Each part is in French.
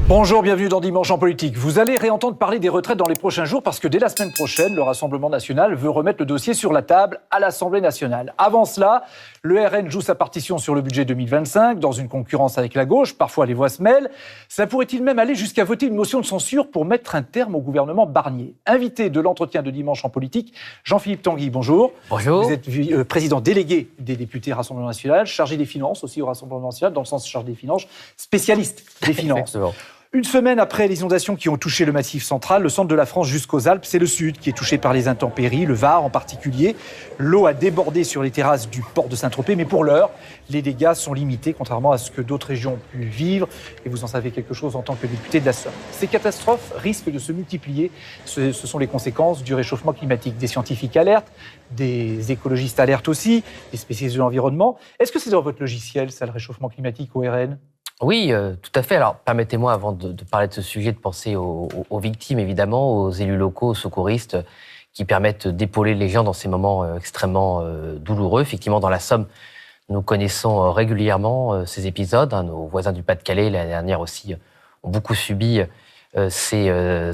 Bonjour, bienvenue dans Dimanche en politique. Vous allez réentendre parler des retraites dans les prochains jours parce que dès la semaine prochaine, le Rassemblement national veut remettre le dossier sur la table à l'Assemblée nationale. Avant cela, le RN joue sa partition sur le budget 2025 dans une concurrence avec la gauche. Parfois, les voix se mêlent. Ça pourrait-il même aller jusqu'à voter une motion de censure pour mettre un terme au gouvernement Barnier? Invité de l'entretien de Dimanche en politique, Jean-Philippe Tanguy, bonjour. Bonjour. Vous êtes président délégué des députés Rassemblement national, chargé des finances aussi au Rassemblement national, dans le sens chargé des finances, spécialiste des finances. Exactement. Une semaine après les inondations qui ont touché le Massif central, le centre de la France jusqu'aux Alpes, c'est le sud qui est touché par les intempéries, le Var en particulier. L'eau a débordé sur les terrasses du port de Saint-Tropez, mais pour l'heure, les dégâts sont limités, contrairement à ce que d'autres régions ont pu vivre. Et vous en savez quelque chose en tant que député de la Somme. Ces catastrophes risquent de se multiplier. Ce sont les conséquences du réchauffement climatique. Des scientifiques alertent, des écologistes alertent aussi, des spécialistes de l'environnement. Est-ce que c'est dans votre logiciel, ça, le réchauffement climatique au RN ? Oui, tout à fait. Alors, permettez-moi, avant de parler de ce sujet, de penser aux victimes, évidemment, aux élus locaux, aux secouristes, qui permettent d'épauler les gens dans ces moments extrêmement douloureux. Effectivement, dans la Somme, nous connaissons régulièrement ces épisodes. Nos voisins du Pas-de-Calais, l'année dernière aussi, ont beaucoup subi ces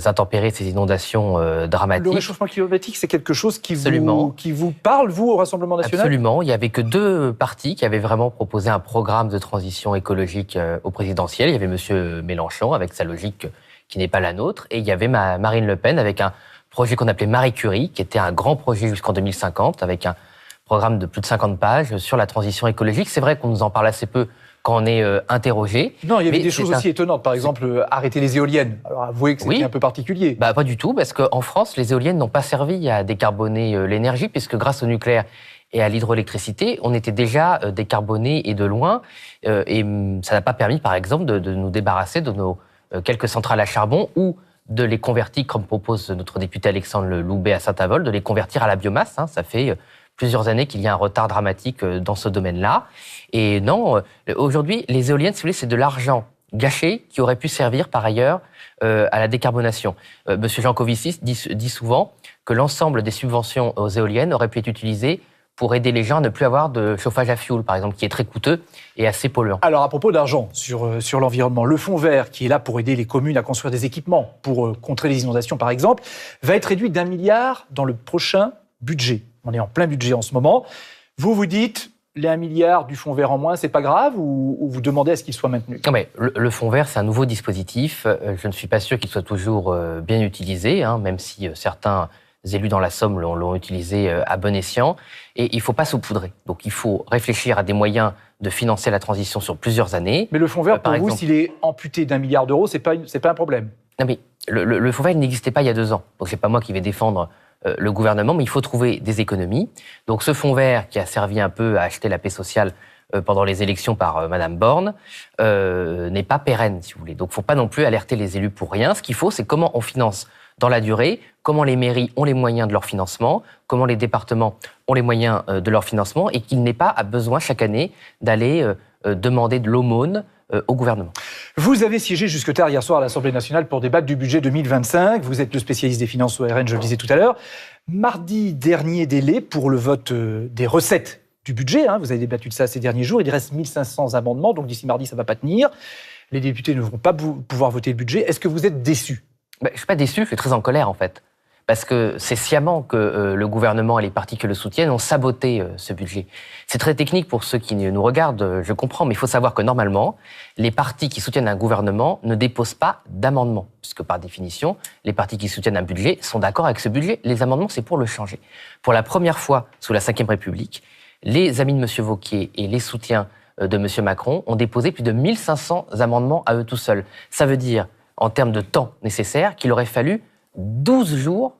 intempéries, ces inondations dramatiques. Le réchauffement climatique, c'est quelque chose qui vous parle, vous, au Rassemblement national ? Absolument. Il n'y avait que deux partis qui avaient vraiment proposé un programme de transition écologique au présidentiel. Il y avait M. Mélenchon, avec sa logique qui n'est pas la nôtre, et il y avait Marine Le Pen, avec un projet qu'on appelait Marie Curie, qui était un grand projet jusqu'en 2050, avec un programme de plus de 50 pages sur la transition écologique. C'est vrai qu'on nous en parle assez peu quand on est interrogé. Non, il y avait des choses aussi étonnantes. Par exemple, arrêter les éoliennes. Alors, avouez que c'était un peu particulier. Pas du tout, parce qu'en France, les éoliennes n'ont pas servi à décarboner l'énergie, puisque grâce au nucléaire et à l'hydroélectricité, on était déjà décarboné et de loin. Et ça n'a pas permis, par exemple, de nous débarrasser de nos quelques centrales à charbon ou de les convertir, comme propose notre député Alexandre Loubet à Saint-Avold, de les convertir à la biomasse. Ça fait plusieurs années qu'il y a un retard dramatique dans ce domaine-là. Et non, aujourd'hui, les éoliennes, si vous voulez, c'est de l'argent gâché qui aurait pu servir par ailleurs à la décarbonation. Monsieur Jancovici dit souvent que l'ensemble des subventions aux éoliennes auraient pu être utilisées pour aider les gens à ne plus avoir de chauffage à fioul, par exemple, qui est très coûteux et assez polluant. Alors, à propos d'argent sur l'environnement, le fonds vert, qui est là pour aider les communes à construire des équipements pour contrer les inondations, par exemple, va être réduit d'1 milliard dans le prochain budget. On est en plein budget en ce moment. Vous dites, les 1 milliard du fonds vert en moins, c'est pas grave, ou vous demandez à ce qu'il soit maintenu? Non, mais le fonds vert, c'est un nouveau dispositif. Je ne suis pas sûr qu'il soit toujours bien utilisé, même si certains élus dans la Somme l'ont utilisé à bon escient. Et il ne faut pas saupoudrer. Donc il faut réfléchir à des moyens de financer la transition sur plusieurs années. Mais le fonds vert, pour vous, s'il est amputé d'1 milliard d'euros, c'est pas un problème? Non, mais le fonds vert n'existait pas il y a 2 ans. Donc c'est pas moi qui vais défendre le gouvernement, mais il faut trouver des économies. Donc ce fonds vert qui a servi un peu à acheter la paix sociale pendant les élections par Madame Borne n'est pas pérenne, si vous voulez. Donc il ne faut pas non plus alerter les élus pour rien. Ce qu'il faut, c'est comment on finance dans la durée, comment les mairies ont les moyens de leur financement, comment les départements ont les moyens de leur financement, et qu'il n'ait pas besoin chaque année d'aller demander de l'aumône au gouvernement. Vous avez siégé jusque tard hier soir à l'Assemblée nationale pour débattre du budget 2025. Vous êtes le spécialiste des finances au RN, je le disais tout à l'heure. Mardi, dernier délai pour le vote des recettes du budget. Vous avez débattu de ça ces derniers jours. Il reste 1500 amendements, donc d'ici mardi, ça ne va pas tenir. Les députés ne vont pas pouvoir voter le budget. Est-ce que vous êtes déçu? Je ne suis pas déçu, je suis très en colère en fait. Parce que c'est sciemment que le gouvernement et les partis qui le soutiennent ont saboté ce budget. C'est très technique pour ceux qui nous regardent, je comprends, mais il faut savoir que normalement, les partis qui soutiennent un gouvernement ne déposent pas d'amendements, puisque par définition, les partis qui soutiennent un budget sont d'accord avec ce budget. Les amendements, c'est pour le changer. Pour la première fois sous la Ve République, les amis de M. Wauquiez et les soutiens de M. Macron ont déposé plus de 1500 amendements à eux tout seuls. Ça veut dire, en termes de temps nécessaire, qu'il aurait fallu 12 jours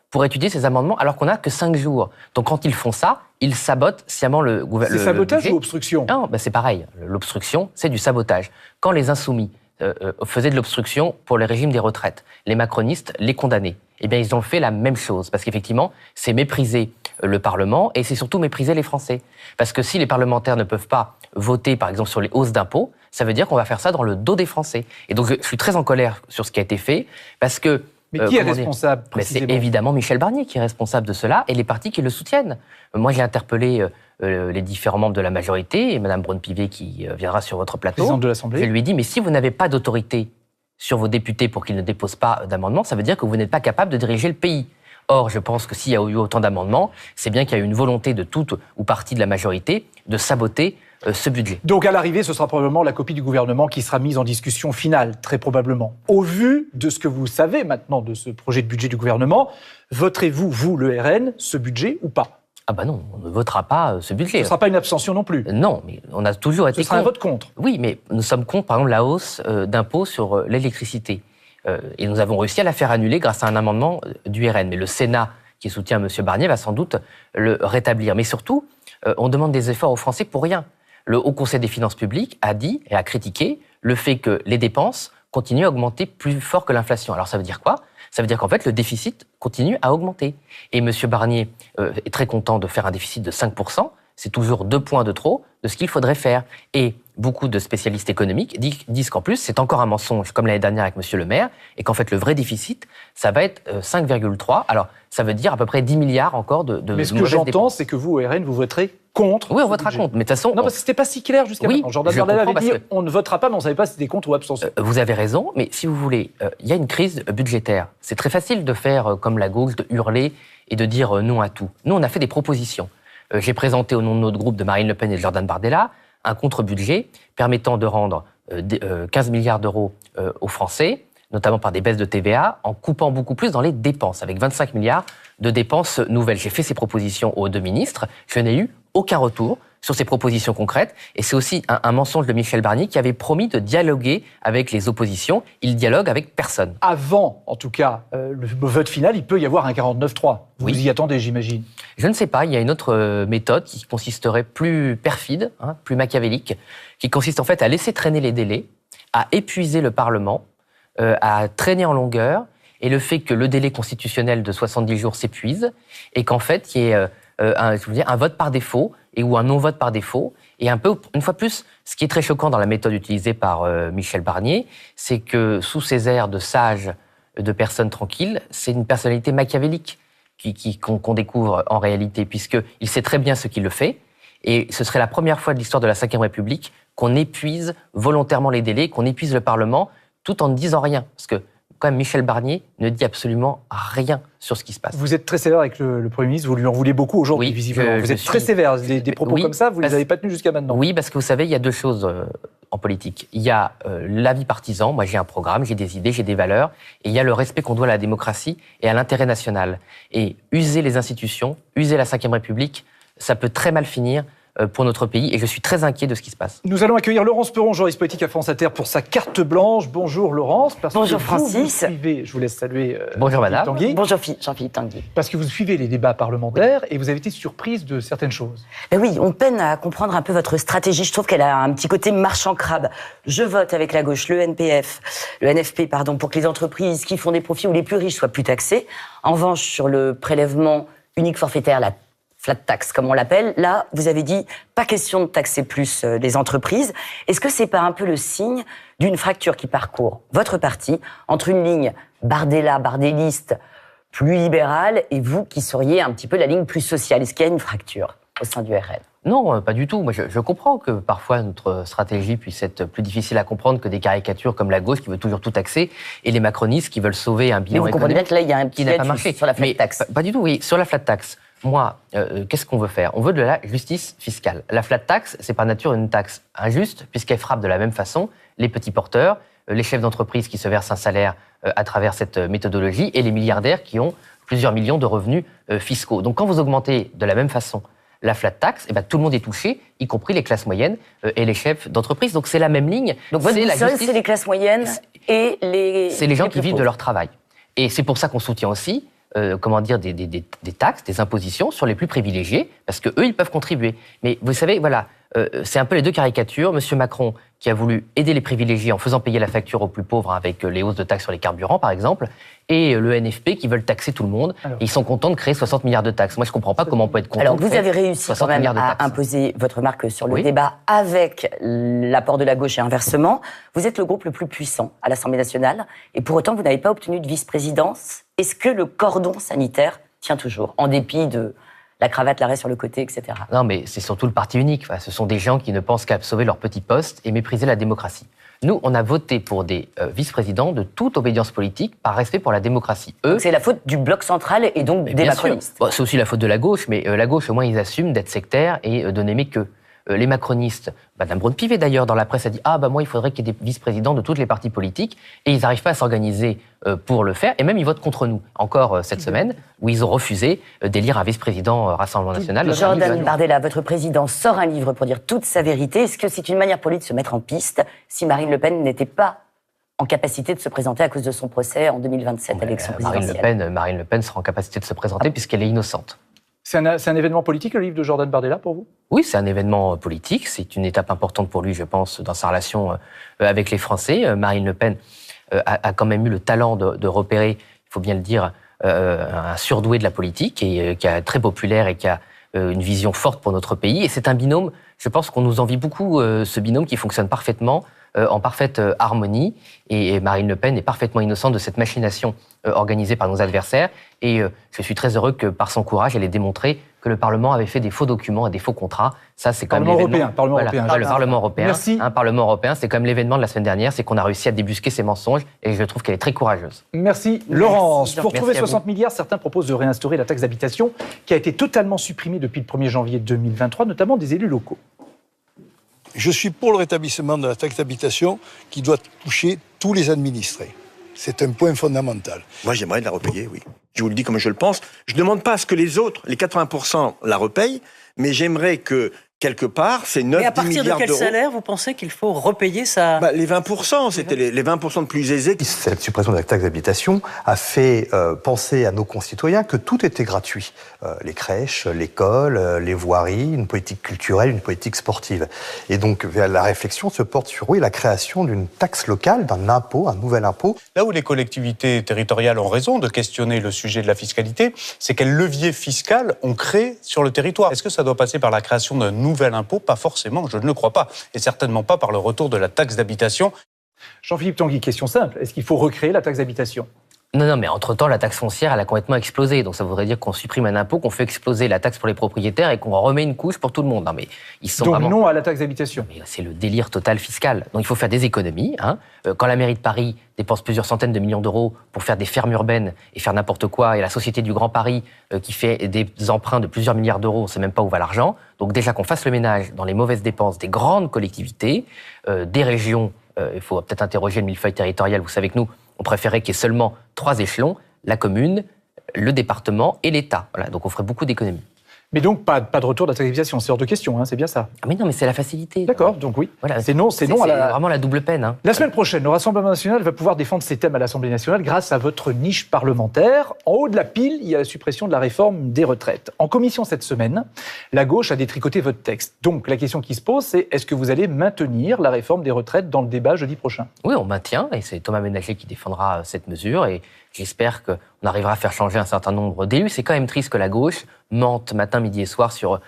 pour étudier ces amendements, alors qu'on n'a que 5 jours. Donc quand ils font ça, ils sabotent sciemment le gouvernement. C'est sabotage ou obstruction? Non, c'est pareil. L'obstruction, c'est du sabotage. Quand les insoumis faisaient de l'obstruction pour le régime des retraites, les macronistes les condamnaient. Eh bien, ils ont fait la même chose. Parce qu'effectivement, c'est mépriser le Parlement et c'est surtout mépriser les Français. Parce que si les parlementaires ne peuvent pas voter, par exemple, sur les hausses d'impôts, ça veut dire qu'on va faire ça dans le dos des Français. Et donc, je suis très en colère sur ce qui a été fait, parce que Mais qui est responsable précisément? C'est évidemment Michel Barnier qui est responsable de cela et les partis qui le soutiennent. Moi, j'ai interpellé les différents membres de la majorité et Mme Braun-Pivet qui viendra sur votre plateau. Présidente de l'Assemblée. Je lui ai dit, mais si vous n'avez pas d'autorité sur vos députés pour qu'ils ne déposent pas d'amendements, ça veut dire que vous n'êtes pas capable de diriger le pays. Or, je pense que s'il y a eu autant d'amendements, c'est bien qu'il y a eu une volonté de toute ou partie de la majorité de saboter ce budget. Donc à l'arrivée, ce sera probablement la copie du gouvernement qui sera mise en discussion finale, très probablement. Au vu de ce que vous savez maintenant de ce projet de budget du gouvernement, voterez-vous, vous, le RN, ce budget ou pas ? Ah ben non, on ne votera pas ce budget. Ce ne sera pas une abstention non plus. Non, mais on a toujours été contre. Ce sera un vote contre. Oui, mais nous sommes contre, par exemple, la hausse d'impôts sur l'électricité. Et nous avons réussi à la faire annuler grâce à un amendement du RN. Mais le Sénat, qui soutient M. Barnier, va sans doute le rétablir. Mais surtout, on demande des efforts aux Français pour rien. Le Haut Conseil des finances publiques a dit et a critiqué le fait que les dépenses continuent à augmenter plus fort que l'inflation. Alors ça veut dire quoi ? Ça veut dire qu'en fait, le déficit continue à augmenter. Et M. Barnier est très content de faire un déficit de 5%. C'est toujours 2 points de trop de ce qu'il faudrait faire. Et beaucoup de spécialistes économiques disent qu'en plus, c'est encore un mensonge, comme l'année dernière avec M. Le Maire, et qu'en fait, le vrai déficit, ça va être 5,3. Alors, ça veut dire à peu près 10 milliards encore de Mais ce que j'entends, c'est que vous, au RN, vous voterez contre. Oui, on votera contre. Mais de toute façon. Non, parce que c'était pas si clair jusqu'à maintenant. Jordan Bardella avait dit on ne votera pas, mais on ne savait pas si c'était contre ou abstention. Vous avez raison, mais si vous voulez, il y a une crise budgétaire. C'est très facile de faire comme la gauche, de hurler et de dire non à tout. Nous, on a fait des propositions. J'ai présenté au nom de notre groupe de Marine Le Pen et de Jordan Bardella un contre-budget permettant de rendre 15 milliards d'euros aux Français, notamment par des baisses de TVA, en coupant beaucoup plus dans les dépenses, avec 25 milliards de dépenses nouvelles. J'ai fait ces propositions aux 2 ministres, je n'ai eu aucun retour sur ces propositions concrètes, et c'est aussi un mensonge de Michel Barnier qui avait promis de dialoguer avec les oppositions. Il dialogue avec personne. Avant, en tout cas, le vote final, il peut y avoir un 49-3. Vous y attendez, j'imagine. Je ne sais pas, il y a une autre méthode qui consisterait plus perfide, plus machiavélique, qui consiste en fait à laisser traîner les délais, à épuiser le Parlement, à traîner en longueur, et le fait que le délai constitutionnel de 70 jours s'épuise, et qu'en fait, il y ait un vote par défaut, ou un non-vote par défaut. Et un peu, une fois plus, ce qui est très choquant dans la méthode utilisée par Michel Barnier, c'est que sous ses airs de sage, de personne tranquille, c'est une personnalité machiavélique qu'on découvre en réalité, puisqu'il sait très bien ce qu'il le fait. Et ce serait la première fois de l'histoire de la Ve République qu'on épuise volontairement les délais, qu'on épuise le Parlement, tout en ne disant rien. Parce que, quand même, Michel Barnier ne dit absolument rien sur ce qui se passe. Vous êtes très sévère avec le Premier ministre, vous lui en voulez beaucoup aujourd'hui, visiblement. Vous êtes très sévère, des propos comme ça, vous ne les avez pas tenus jusqu'à maintenant. Oui, parce que vous savez, il y a 2 choses en politique. Il y a l'avis partisan, moi j'ai un programme, j'ai des idées, j'ai des valeurs, et il y a le respect qu'on doit à la démocratie et à l'intérêt national. Et user les institutions, user la Ve République, ça peut très mal finir pour notre pays, et je suis très inquiet de ce qui se passe. Nous allons accueillir Laurence Perron, journaliste politique à France Inter, pour sa carte blanche. Bonjour Laurence. Bonjour Francis. Vous suivez, je vous laisse saluer bonjour madame. Tanguy. Bonjour Jean-Philippe Tanguy. Parce que vous suivez les débats parlementaires et vous avez été surprise de certaines choses. Ben oui, on peine à comprendre un peu votre stratégie. Je trouve qu'elle a un petit côté marchand crabe. Je vote avec la gauche, le NFP, pour que les entreprises qui font des profits ou les plus riches soient plus taxées. En revanche, sur le prélèvement unique forfaitaire, la flat tax, comme on l'appelle. Là, vous avez dit, pas question de taxer plus les entreprises. Est-ce que c'est pas un peu le signe d'une fracture qui parcourt votre parti entre une ligne bardelliste, plus libérale, et vous qui seriez un petit peu la ligne plus sociale? Est-ce qu'il y a une fracture au sein du RN? Non, pas du tout. Moi, je comprends que parfois notre stratégie puisse être plus difficile à comprendre que des caricatures comme la gauche qui veut toujours tout taxer et les macronistes qui veulent sauver un bilan économique. Mais vous comprenez bien que là, il y a un petit n'a pas marché sur la flat tax. Pas du tout, oui. Sur la flat tax, moi, qu'est-ce qu'on veut faire? On veut de la justice fiscale. La flat tax, c'est par nature une taxe injuste puisqu'elle frappe de la même façon les petits porteurs, les chefs d'entreprise qui se versent un salaire à travers cette méthodologie et les milliardaires qui ont plusieurs millions de revenus fiscaux. Donc quand vous augmentez de la même façon la flat tax, tout le monde est touché, y compris les classes moyennes et les chefs d'entreprise. Donc c'est la même ligne. Donc votre boussole, c'est les classes moyennes et les... C'est les gens qui vivent de leur travail. Et c'est pour ça qu'on soutient aussi des taxes, des impositions sur les plus privilégiés, parce qu'eux, ils peuvent contribuer. Mais vous savez, voilà, c'est un peu les 2 caricatures. Monsieur Macron, qui a voulu aider les privilégiés en faisant payer la facture aux plus pauvres avec les hausses de taxes sur les carburants, par exemple, et le NFP qui veulent taxer tout le monde. Alors, ils sont contents de créer 60 milliards de taxes. Moi, je ne comprends pas comment on peut être content. Alors, vous avez réussi quand même à imposer votre marque sur le débat avec l'apport de la gauche et inversement. Vous êtes le groupe le plus puissant à l'Assemblée nationale, et pour autant, vous n'avez pas obtenu de vice-présidence. Est-ce que le cordon sanitaire tient toujours, en dépit de la cravate, l'arrêt sur le côté, etc. Non, mais c'est surtout le parti unique. Enfin, ce sont des gens qui ne pensent qu'à sauver leur petit poste et mépriser la démocratie. Nous, on a voté pour des vice-présidents de toute obédience politique par respect pour la démocratie. Eux, c'est la faute du bloc central et donc des macronistes. Bon, c'est aussi la faute de la gauche, mais la gauche, au moins, ils assument d'être sectaires et de n'aimer qu'eux. Les macronistes, Madame Braun-Pivet d'ailleurs, dans la presse, a dit « Ah, moi, il faudrait qu'il y ait des vice-présidents de toutes les partis politiques », et ils n'arrivent pas à s'organiser pour le faire, et même ils votent contre nous. Encore cette semaine, où ils ont refusé d'élire un vice-président Rassemblement National. Jordan Bardella, votre président, sort un livre pour dire toute sa vérité. Est-ce que c'est une manière pour lui de se mettre en piste si Marine Le Pen n'était pas en capacité de se présenter à cause de son procès en 2027 à l'élection présidentielle? Marine Le Pen sera en capacité de se présenter puisqu'elle est innocente. C'est un événement politique, le livre de Jordan Bardella, pour vous? Oui, c'est un événement politique. C'est une étape importante pour lui, je pense, dans sa relation avec les Français. Marine Le Pen a quand même eu le talent de repérer, il faut bien le dire, un surdoué de la politique et qui est très populaire et qui a une vision forte pour notre pays. Et c'est un binôme, je pense qu'on nous envie beaucoup, ce binôme qui fonctionne parfaitement, en parfaite harmonie. Et Marine Le Pen est parfaitement innocente de cette machination organisée par nos adversaires. Et je suis très heureux que, par son courage, elle ait démontré que le Parlement avait fait des faux documents et des faux contrats. Ça, c'est quand même l'événement. Le Parlement européen. Merci. Parlement européen, c'est quand même l'événement de la semaine dernière, c'est qu'on a réussi à débusquer ces mensonges et je trouve qu'elle est très courageuse. Merci Laurence. Pour trouver Merci 60 milliards, certains proposent de réinstaurer la taxe d'habitation qui a été totalement supprimée depuis le 1er janvier 2023, notamment des élus locaux. Je suis pour le rétablissement de la taxe d'habitation qui doit toucher tous les administrés. C'est un point fondamental. Moi, j'aimerais la repayer, oui. Je vous le dis comme je le pense. Je ne demande pas à ce que les autres, les 80%, la repayent, mais j'aimerais que, quelque part, ces 9-10 milliards d'euros... Et à partir de quel salaire, vous pensez qu'il faut repayer ça? Les 20%, c'était les 20% de plus aisés. Cette suppression de la taxe d'habitation a fait penser à nos concitoyens que tout était gratuit. Les crèches, l'école, les voiries, une politique culturelle, une politique sportive. Et donc, la réflexion se porte sur, la création d'une taxe locale, d'un impôt, un nouvel impôt. Là où les collectivités territoriales ont raison de questionner le sujet de la fiscalité, c'est quel levier fiscal on crée sur le territoire. Est-ce que ça doit passer par la création d'un nouvel impôt? Pas forcément, je ne le crois pas. Et certainement pas par le retour de la taxe d'habitation. Jean-Philippe Tanguy, question simple. Est-ce qu'il faut recréer la taxe d'habitation? Non, mais entre-temps, la taxe foncière, elle a complètement explosé. Donc ça voudrait dire qu'on supprime un impôt, qu'on fait exploser la taxe pour les propriétaires et qu'on remet une couche pour tout le monde. Non, mais ils sont donc vraiment... non à la taxe d'habitation. C'est le délire total fiscal. Donc il faut faire des économies. Quand la mairie de Paris dépense plusieurs centaines de millions d'euros pour faire des fermes urbaines et faire n'importe quoi, et la Société du Grand Paris qui fait des emprunts de plusieurs milliards d'euros, on ne sait même pas où va l'argent. Donc déjà qu'on fasse le ménage dans les mauvaises dépenses des grandes collectivités, des régions. Il faut peut-être interroger le millefeuille territorial. Vous savez que nous, on préférait qu'il y ait seulement 3 échelons, la commune, le département et l'État. Voilà, donc on ferait beaucoup d'économies. Mais donc, pas de retour de la taxe d'habitation, c'est hors de question, c'est bien ça? Ah mais non, mais c'est la facilité. D'accord, donc oui. Voilà, c'est non à la... vraiment la double peine. La semaine prochaine, le Rassemblement national va pouvoir défendre ses thèmes à l'Assemblée nationale grâce à votre niche parlementaire. En haut de la pile, il y a la suppression de la réforme des retraites. En commission cette semaine, la gauche a détricoté votre texte. Donc, la question qui se pose, c'est est-ce que vous allez maintenir la réforme des retraites dans le débat jeudi prochain? Oui, on maintient, et c'est Thomas Ménager qui défendra cette mesure, et j'espère qu'on arrivera à faire changer un certain nombre d'élus. C'est quand même triste que la gauche mente matin, midi et soir sur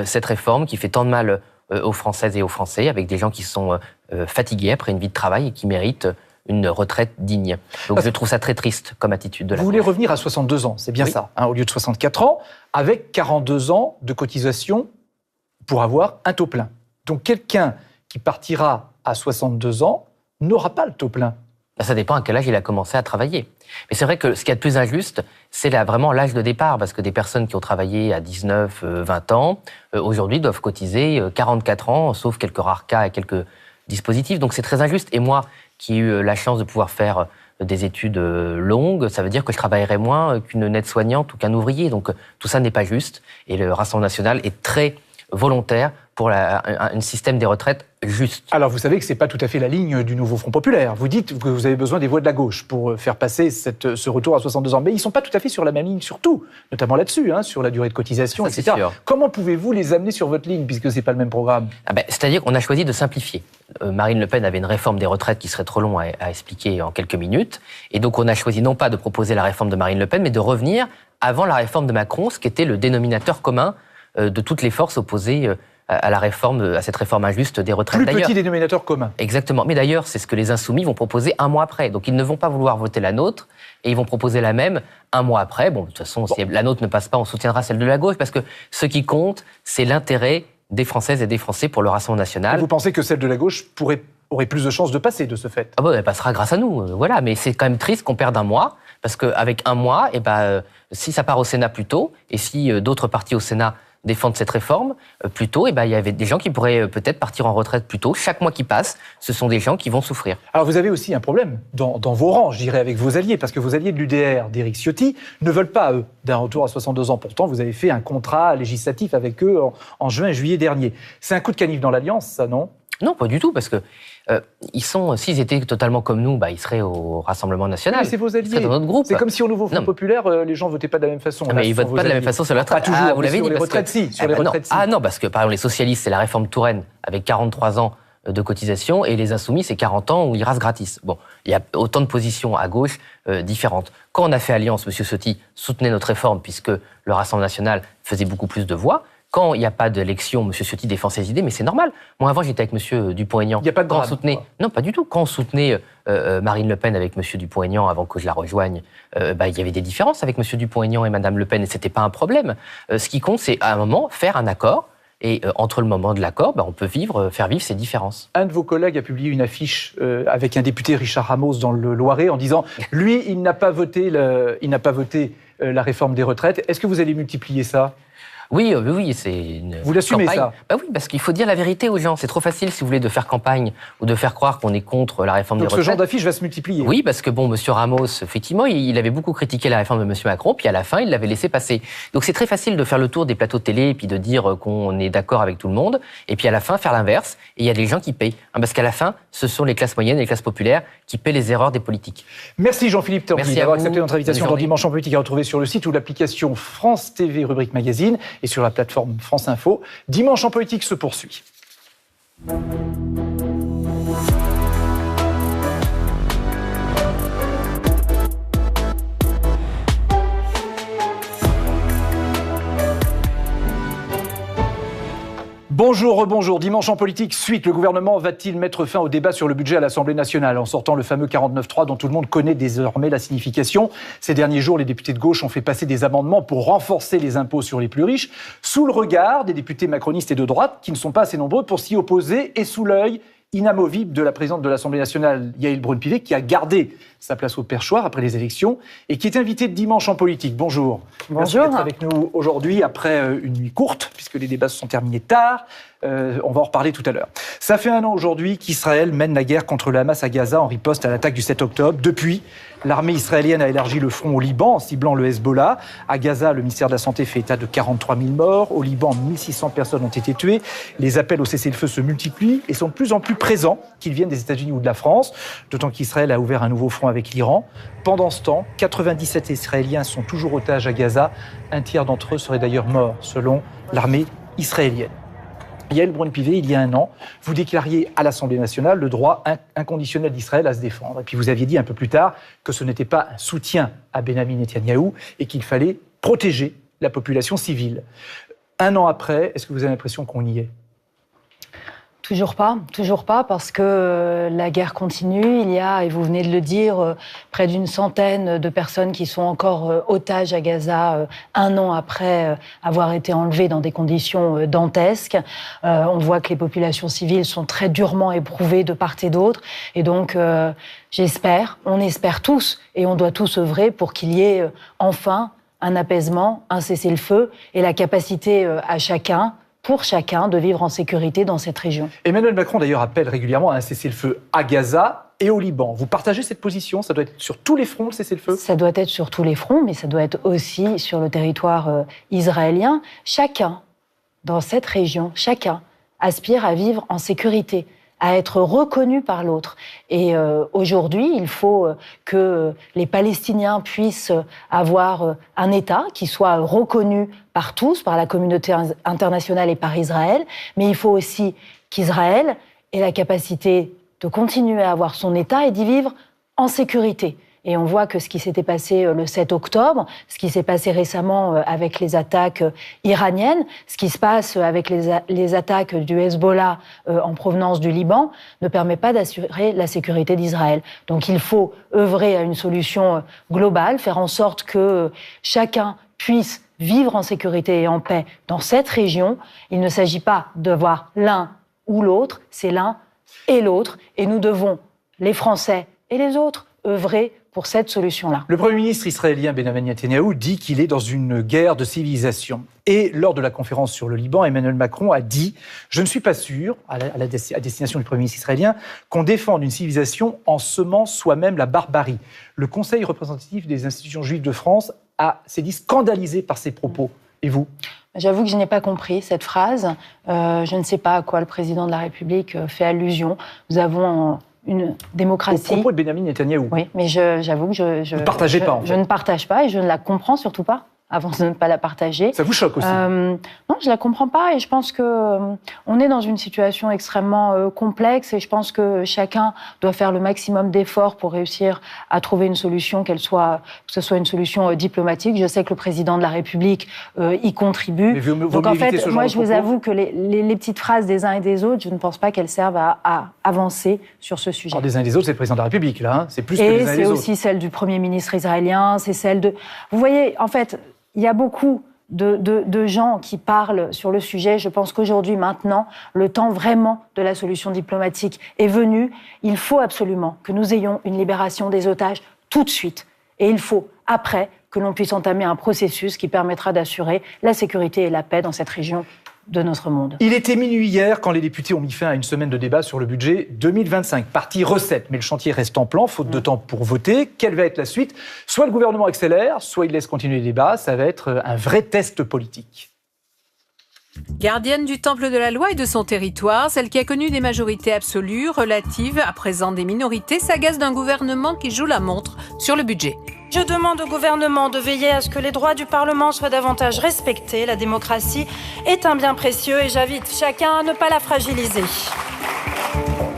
cette réforme qui fait tant de mal aux Françaises et aux Français, avec des gens qui sont fatigués après une vie de travail et qui méritent une retraite digne. Donc je trouve ça très triste comme attitude de la gauche. Vous voulez revenir à 62 ans, c'est bien ça, au lieu de 64 ans, avec 42 ans de cotisation pour avoir un taux plein. Donc quelqu'un qui partira à 62 ans n'aura pas le taux plein. Ça dépend à quel âge il a commencé à travailler. Mais c'est vrai que ce qui est le plus injuste, c'est vraiment l'âge de départ, parce que des personnes qui ont travaillé à 19, 20 ans, aujourd'hui doivent cotiser 44 ans, sauf quelques rares cas et quelques dispositifs. Donc c'est très injuste. Et moi, qui ai eu la chance de pouvoir faire des études longues, ça veut dire que je travaillerai moins qu'une aide-soignante ou qu'un ouvrier. Donc tout ça n'est pas juste. Et le Rassemblement national est très volontaire pour un système des retraites juste. Alors vous savez que ce n'est pas tout à fait la ligne du nouveau Front populaire. Vous dites que vous avez besoin des voix de la gauche pour faire passer ce retour à 62 ans. Mais ils ne sont pas tout à fait sur la même ligne sur tout, notamment là-dessus, sur la durée de cotisation, ça, etc. Comment pouvez-vous les amener sur votre ligne, puisque ce n'est pas le même programme? C'est-à-dire qu'on a choisi de simplifier. Marine Le Pen avait une réforme des retraites qui serait trop long à expliquer en quelques minutes. Et donc on a choisi non pas de proposer la réforme de Marine Le Pen, mais de revenir avant la réforme de Macron, ce qui était le dénominateur commun de toutes les forces opposées à la réforme, à cette réforme injuste des retraites. Plus petit dénominateur commun. Exactement. Mais d'ailleurs, c'est ce que les Insoumis vont proposer un mois après. Donc ils ne vont pas vouloir voter la nôtre et ils vont proposer la même un mois après. Bon, de toute façon, si la nôtre ne passe pas, on soutiendra celle de la gauche parce que ce qui compte, c'est l'intérêt des Françaises et des Français pour le Rassemblement national. Et vous pensez que celle de la gauche aurait plus de chances de passer de ce fait? Ah bon, elle passera grâce à nous, voilà. Mais c'est quand même triste qu'on perde un mois, parce qu'avec un mois, si ça part au Sénat plus tôt, et si d'autres partis au Sénat défendent cette réforme plus tôt, il y avait des gens qui pourraient peut-être partir en retraite plus tôt. Chaque mois qui passe, ce sont des gens qui vont souffrir. Alors vous avez aussi un problème dans vos rangs, je dirais, avec vos alliés, parce que vos alliés de l'UDR, d'Éric Ciotti, ne veulent pas, eux, d'un retour à 62 ans. Pourtant, vous avez fait un contrat législatif avec eux en juin et juillet dernier. C'est un coup de canif dans l'Alliance, ça, non? Non, pas du tout, parce que s'ils étaient totalement comme nous, ils seraient au Rassemblement national. Mais c'est vos alliés. Ils seraient dans notre groupe. C'est comme si au nouveau Front populaire, les gens votaient pas de la même façon. Mais ils votent pas de la même façon sur la retraite. Pas toujours, vous l'avez dit. Sur les retraites, si. Sur les retraites, si. Ah non, parce que par exemple, les socialistes, c'est la réforme Touraine, avec 43 ans de cotisation, et les Insoumis, c'est 40 ans où ils rasent gratis. Bon, il y a autant de positions à gauche différentes. Quand on a fait alliance, M. Ciotti soutenait notre réforme, puisque le Rassemblement national faisait beaucoup plus de voix. Quand il n'y a pas d'élection, M. Ciotti défend ses idées, mais c'est normal. Moi, avant, j'étais avec M. Dupont-Aignan. Il n'y a pas de drame. Non, pas du tout. Quand on soutenait Marine Le Pen avec M. Dupont-Aignan, avant que je la rejoigne, il y avait des différences avec M. Dupont-Aignan et Mme Le Pen, et ce n'était pas un problème. Ce qui compte, c'est à un moment faire un accord, et entre le moment de l'accord, on peut faire vivre ces différences. Un de vos collègues a publié une affiche avec un député, Richard Ramos, dans le Loiret, en disant « Lui, il n'a pas voté la réforme des retraites ». Est-ce que vous allez multiplier ça ? Oui, c'est une Vous l'assumez, campagne. ça? Oui, parce qu'il faut dire la vérité aux gens. C'est trop facile, si vous voulez, de faire campagne ou de faire croire qu'on est contre la réforme des retraites. Donc ce genre d'affiche va se multiplier? Oui, parce que M. Ramos, effectivement, il avait beaucoup critiqué la réforme de M. Macron, puis à la fin, il l'avait laissé passer. Donc c'est très facile de faire le tour des plateaux de télé et puis de dire qu'on est d'accord avec tout le monde, et puis à la fin, faire l'inverse, et il y a des gens qui payent. Parce qu'à la fin, ce sont les classes moyennes et les classes populaires qui paient les erreurs des politiques. Merci Jean-Philippe Tanguy d'avoir accepté notre invitation dans Dimanche en politique à retrouver sur le site ou l'application France TV, rubrique magazine, et sur la plateforme France Info. Dimanche en politique se poursuit. Bonjour, rebonjour. Dimanche en politique, suite. Le gouvernement va-t-il mettre fin au débat sur le budget à l'Assemblée nationale en sortant le fameux 49.3 dont tout le monde connaît désormais la signification? Ces derniers jours, les députés de gauche ont fait passer des amendements pour renforcer les impôts sur les plus riches, sous le regard des députés macronistes et de droite, qui ne sont pas assez nombreux pour s'y opposer, et sous l'œil inamovible de la présidente de l'Assemblée nationale, Yaël Braun-Pivet, qui a gardé sa place au perchoir après les élections et qui est invitée de Dimanche en politique. Bonjour. Bonjour. Merci d'être avec nous aujourd'hui après une nuit courte, puisque les débats se sont terminés tard. On va en reparler tout à l'heure. Ça fait un an aujourd'hui qu'Israël mène la guerre contre le Hamas à Gaza en riposte à l'attaque du 7 octobre. Depuis, l'armée israélienne a élargi le front au Liban en ciblant le Hezbollah. À Gaza, le ministère de la Santé fait état de 43 000 morts. Au Liban, 1600 personnes ont été tuées. Les appels au cessez-le-feu se multiplient et sont de plus en plus présents, qu'ils viennent des États-Unis ou de la France. D'autant qu'Israël a ouvert un nouveau front avec l'Iran. Pendant ce temps, 97 Israéliens sont toujours otages à Gaza. Un tiers d'entre eux seraient d'ailleurs morts, selon l'armée israélienne. Yaël Braun-Pivet, il y a un an, vous déclariez à l'Assemblée nationale le droit inconditionnel d'Israël à se défendre. Et puis vous aviez dit un peu plus tard que ce n'était pas un soutien à Benyamin Netanyahou et qu'il fallait protéger la population civile. Un an après, est-ce que vous avez l'impression qu'on y est ? Toujours pas, parce que la guerre continue. Il y a, et vous venez de le dire, près d'une centaine de personnes qui sont encore otages à Gaza un an après avoir été enlevées dans des conditions dantesques. On voit que les populations civiles sont très durement éprouvées de part et d'autre. Et donc, on espère tous, et on doit tous œuvrer pour qu'il y ait enfin un apaisement, un cessez-le-feu et la capacité pour chacun de vivre en sécurité dans cette région. Emmanuel Macron, d'ailleurs, appelle régulièrement à un cessez-le-feu à Gaza et au Liban. Vous partagez cette position? Ça doit être sur tous les fronts, le cessez-le-feu? Ça doit être sur tous les fronts, mais ça doit être aussi sur le territoire israélien. Chacun, dans cette région, chacun aspire à vivre en sécurité, à être reconnu par l'autre. Et aujourd'hui, il faut que les Palestiniens puissent avoir un État qui soit reconnu par tous, par la communauté internationale et par Israël, mais il faut aussi qu'Israël ait la capacité de continuer à avoir son État et d'y vivre en sécurité. Et on voit que ce qui s'était passé le 7 octobre, ce qui s'est passé récemment avec les attaques iraniennes, ce qui se passe avec les attaques du Hezbollah en provenance du Liban, ne permet pas d'assurer la sécurité d'Israël. Donc il faut œuvrer à une solution globale, faire en sorte que chacun puisse vivre en sécurité et en paix dans cette région. Il ne s'agit pas de voir l'un ou l'autre, c'est l'un et l'autre. Et nous devons, les Français et les autres, œuvrer pour cette solution-là. Le Premier ministre israélien Benjamin Netanyahou dit qu'il est dans une guerre de civilisation. Et lors de la conférence sur le Liban, Emmanuel Macron a dit « Je ne suis pas sûr, à destination du Premier ministre israélien, qu'on défende une civilisation en semant soi-même la barbarie. » Le Conseil représentatif des institutions juives de France s'est dit scandalisé par ces propos. Et vous ? J'avoue que je n'ai pas compris cette phrase. Je ne sais pas à quoi le président de la République fait allusion. Nous avons une démocratie. Au propos de Benjamin Netanyahou. Oui, mais j'avoue que je ne partagez pas, en fait. Je ne partage pas et je ne la comprends surtout pas, avant de ne pas la partager. Ça vous choque aussi? Non, je la comprends pas et je pense que on est dans une situation extrêmement complexe et je pense que chacun doit faire le maximum d'efforts pour réussir à trouver une solution, que ce soit une solution diplomatique. Je sais que le président de la République y contribue. Donc en fait, moi je vous avoue que les petites phrases des uns et des autres, je ne pense pas qu'elles servent à avancer sur ce sujet. Alors, des uns et des autres, c'est le président de la République là, hein. C'est plus que les uns et les autres. Et c'est aussi celle du Premier ministre israélien, c'est celle de... Vous voyez, en fait... Il y a beaucoup de gens qui parlent sur le sujet. Je pense qu'aujourd'hui, maintenant, le temps vraiment de la solution diplomatique est venu. Il faut absolument que nous ayons une libération des otages tout de suite. Et il faut, après, que l'on puisse entamer un processus qui permettra d'assurer la sécurité et la paix dans cette région de notre monde. Il était minuit hier quand les députés ont mis fin à une semaine de débat sur le budget 2025. Partie recette, mais le chantier reste en plan, faute de temps pour voter. Quelle va être la suite? Soit le gouvernement accélère, soit il laisse continuer les débats. Ça va être un vrai test politique. Gardienne du temple de la loi et de son territoire, celle qui a connu des majorités absolues, relatives, à présent des minorités, s'agace d'un gouvernement qui joue la montre sur le budget. Je demande au gouvernement de veiller à ce que les droits du Parlement soient davantage respectés. La démocratie est un bien précieux et j'invite chacun à ne pas la fragiliser.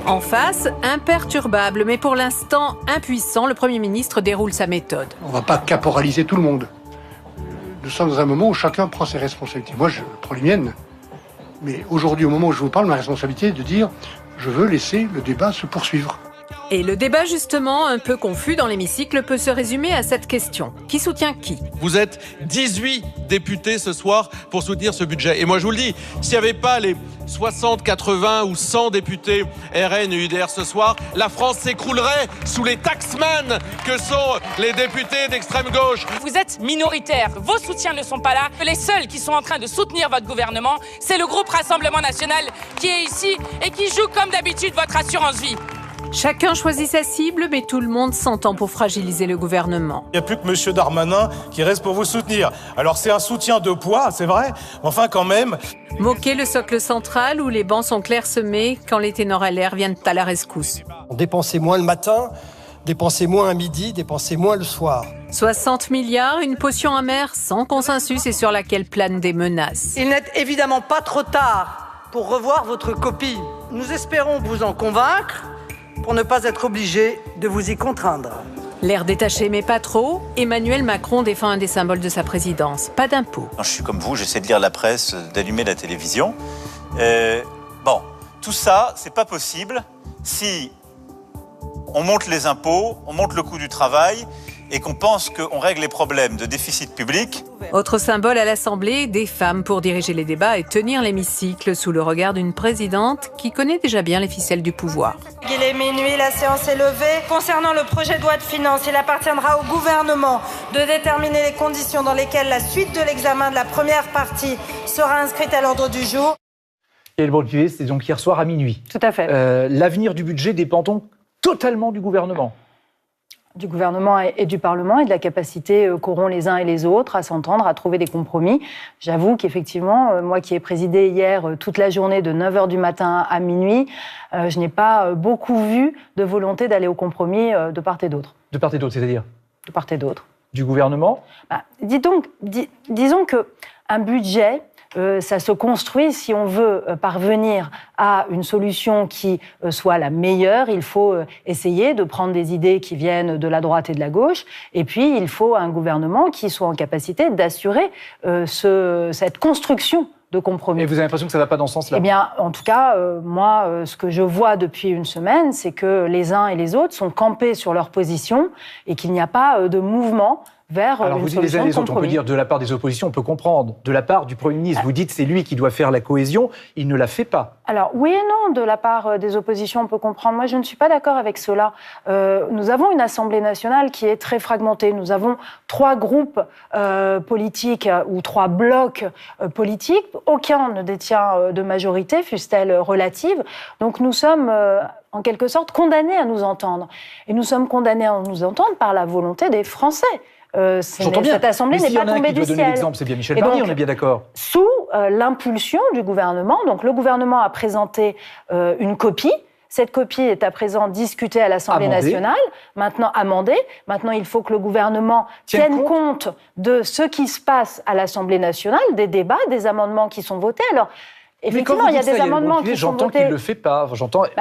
En face, imperturbable, mais pour l'instant impuissant, le Premier ministre déroule sa méthode. On ne va pas caporaliser tout le monde. Nous sommes dans un moment où chacun prend ses responsabilités. Moi, je prends les miennes. Mais aujourd'hui, au moment où je vous parle, ma responsabilité est de dire je veux laisser le débat se poursuivre. Et le débat, justement, un peu confus dans l'hémicycle, peut se résumer à cette question. Qui soutient qui ? Vous êtes 18 députés ce soir pour soutenir ce budget. Et moi, je vous le dis, s'il n'y avait pas les 60, 80 ou 100 députés RN et UDR ce soir, la France s'écroulerait sous les taxman que sont les députés d'extrême gauche. Vous êtes minoritaires, vos soutiens ne sont pas là. Les seuls qui sont en train de soutenir votre gouvernement, c'est le groupe Rassemblement National qui est ici et qui joue comme d'habitude votre assurance vie. Chacun choisit sa cible, mais tout le monde s'entend pour fragiliser le gouvernement. Il n'y a plus que M. Darmanin qui reste pour vous soutenir. Alors c'est un soutien de poids, c'est vrai, mais enfin quand même... Moquer le socle central où les bancs sont clairsemés quand les ténors LR viennent à la rescousse. Dépensez moins le matin, dépensez moins à midi, dépensez moins le soir. 60 milliards, une potion amère sans consensus et sur laquelle planent des menaces. Il n'est évidemment pas trop tard pour revoir votre copie. Nous espérons vous en convaincre, pour ne pas être obligé de vous y contraindre. L'air détaché mais pas trop, Emmanuel Macron défend un des symboles de sa présidence, pas d'impôts. Je suis comme vous, j'essaie de lire la presse, d'allumer la télévision. Tout ça, c'est pas possible si on monte les impôts, on monte le coût du travail et qu'on pense qu'on règle les problèmes de déficit public. Autre symbole à l'Assemblée, des femmes pour diriger les débats et tenir l'hémicycle sous le regard d'une présidente qui connaît déjà bien les ficelles du pouvoir. Il est minuit, la séance est levée. Concernant le projet de loi de finances, il appartiendra au gouvernement de déterminer les conditions dans lesquelles la suite de l'examen de la première partie sera inscrite à l'ordre du jour. Et le Bolpier, c'était donc hier soir à minuit. Tout à fait. L'avenir du budget dépend donc totalement du gouvernement. Du gouvernement et du Parlement et de la capacité qu'auront les uns et les autres à s'entendre, à trouver des compromis. J'avoue qu'effectivement, moi qui ai présidé hier toute la journée de 9h du matin à minuit, je n'ai pas beaucoup vu de volonté d'aller au compromis de part et d'autre. De part et d'autre, c'est-à-dire ? De part et d'autre. Du gouvernement ? Disons qu'un budget ça se construit. Si on veut parvenir à une solution qui soit la meilleure, il faut essayer de prendre des idées qui viennent de la droite et de la gauche, et puis il faut un gouvernement qui soit en capacité d'assurer cette construction de compromis. Et vous avez l'impression que ça ne va pas dans ce sens-là? Eh bien, en tout cas, moi, ce que je vois depuis une semaine, c'est que les uns et les autres sont campés sur leur position et qu'il n'y a pas de mouvement vers Alors, vous dites les uns et les autres, on peut dire de la part des oppositions, on peut comprendre. De la part du Premier ministre, vous dites c'est lui qui doit faire la cohésion, il ne la fait pas. Alors, oui et non, de la part des oppositions, on peut comprendre. Moi, je ne suis pas d'accord avec cela. Nous avons une Assemblée nationale qui est très fragmentée. Nous avons 3 groupes politiques ou 3 blocs politiques. Aucun ne détient de majorité, fût-elle relative. Donc, nous sommes en quelque sorte condamnés à nous entendre. Et nous sommes condamnés à nous entendre par la volonté des Français. Cette Assemblée n'est pas tombée du ciel. C'est bien Michel Barnier, on est bien d'accord. Sous l'impulsion du gouvernement, donc le gouvernement a présenté une copie. Cette copie est à présent discutée à l'Assemblée nationale, maintenant amendée. Maintenant, il faut que le gouvernement tienne compte de ce qui se passe à l'Assemblée nationale, des débats, des amendements qui sont votés. Alors, effectivement, il y a des amendements qui sont votés. J'entends qu'il ne le fait pas.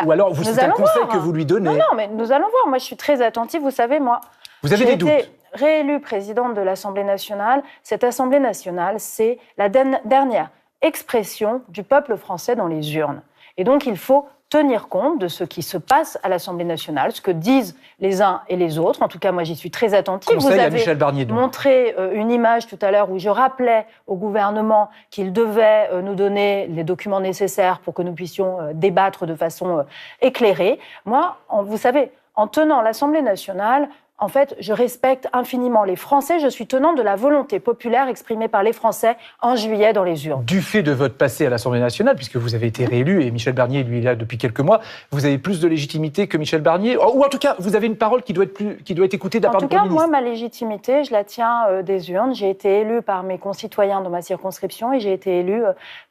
Ou alors, c'est un conseil que vous lui donnez. Non, mais nous allons voir. Moi, je suis très attentive. Vous savez, moi, vous avez des doutes. J'ai été réélue présidente de l'Assemblée nationale. Cette Assemblée nationale, c'est la dernière expression du peuple français dans les urnes. Et donc, il faut tenir compte de ce qui se passe à l'Assemblée nationale, ce que disent les uns et les autres. En tout cas, moi, j'y suis très attentive. Conseil vous avez à Michel Barnier, montré une image tout à l'heure où je rappelais au gouvernement qu'il devait nous donner les documents nécessaires pour que nous puissions débattre de façon éclairée. Moi, vous savez, en tenant l'Assemblée nationale, en fait, je respecte infiniment les Français. Je suis tenante de la volonté populaire exprimée par les Français en juillet dans les urnes. Du fait de votre passé à l'Assemblée nationale, puisque vous avez été réélu, et Michel Barnier, lui, est là depuis quelques mois, vous avez plus de légitimité que Michel Barnier, ou en tout cas, vous avez une parole qui doit être écoutée d'un part du Premier ministre. En tout cas, moi, ma légitimité, je la tiens des urnes. J'ai été élue par mes concitoyens dans ma circonscription et j'ai été élue